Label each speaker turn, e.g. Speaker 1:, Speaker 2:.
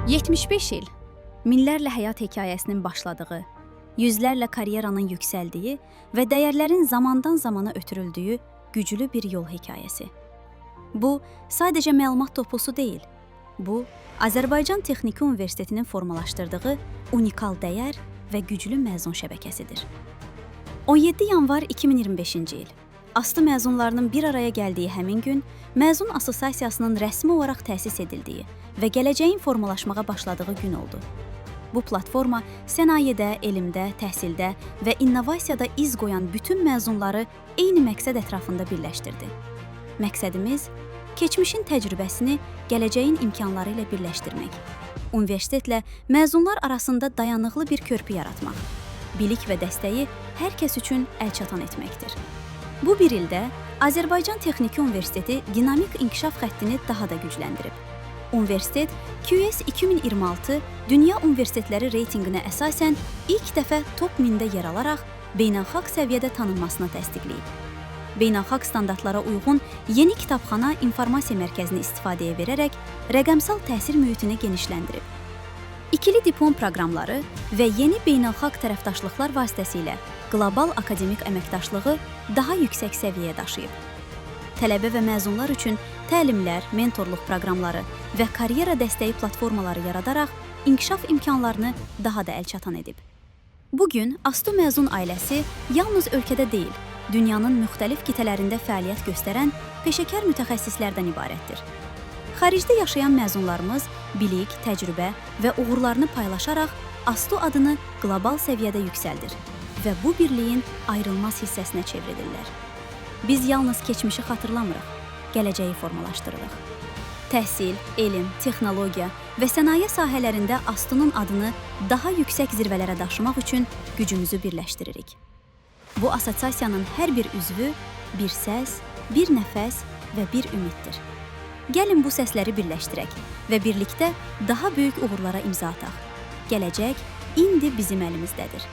Speaker 1: 75 il, minlərlə həyat hekayəsinin başladığı, yüzlərlə karyeranın yüksəldiyi və dəyərlərin zamandan zamana ötürüldüyü güclü bir yol hekayəsi. Bu, sadəcə məlumat topusu deyil. Bu, Azərbaycan Texniki Universitetinin formalaşdırdığı unikal dəyər və güclü məzun şəbəkəsidir. 17 yanvar 2025-ci il. ASTU məzunlarının bir araya gəldiyi həmin gün, məzun assosiasiyasının rəsmi olaraq təsis edildiyi və gələcəyin formalaşmağa başladığı gün oldu. Bu platforma sənayedə, elmdə, təhsildə və innovasiyada iz qoyan bütün məzunları eyni məqsəd ətrafında birləşdirdi. Məqsədimiz, keçmişin təcrübəsini gələcəyin imkanları ilə birləşdirmək, universitetlə məzunlar arasında dayanıqlı bir körpü yaratmaq, bilik və dəstəyi hər kəs üçün əlçatan etməkdir. Bu bir ildə Azərbaycan Texniki Universiteti dinamik inkişaf xəttini daha da gücləndirib. Universitet QS 2026 Dünya Universitetləri reytinqinə əsasən ilk dəfə top 1000-də yer alaraq beynəlxalq səviyyədə tanınmasını təsdiqləyib. Beynəlxalq standartlara uyğun yeni kitabxana informasiya mərkəzini istifadəyə verərək rəqəmsal təsir mühitini genişləndirib. İkili diplom proqramları və yeni beynəlxalq tərəfdaşlıqlar vasitəsilə qlobal akademik əməkdaşlığı daha yüksək səviyyəyə daşıyıb. Tələbə və məzunlar üçün təlimlər, mentorluq proqramları və karyera dəstəyi platformaları yaradaraq inkişaf imkanlarını daha da əlçatan edib. Bugün ASTU məzun ailəsi yalnız ölkədə deyil, dünyanın müxtəlif qitələrində fəaliyyət göstərən peşəkar mütəxəssislərdən ibarətdir. Xaricdə yaşayan məzunlarımız bilik, təcrübə və uğurlarını paylaşaraq ASTU adını qlobal səviyyədə yüksəldir və bu birliyin ayrılmaz hissəsinə çevrilirlər. Biz yalnız keçmişi xatırlamırıq, gələcəyi formalaşdırırıq. Təhsil, elm, texnologiya və sənaye sahələrində ASTU-nun adını daha yüksək zirvələrə daşımaq üçün gücümüzü birləşdiririk. Bu assosiasiyanın hər bir üzvü bir səs, bir nəfəs və bir ümiddir. Gəlin bu səsləri birləşdirək və birlikdə daha böyük uğurlara imza ataq. Gələcək indi bizim əlimizdədir.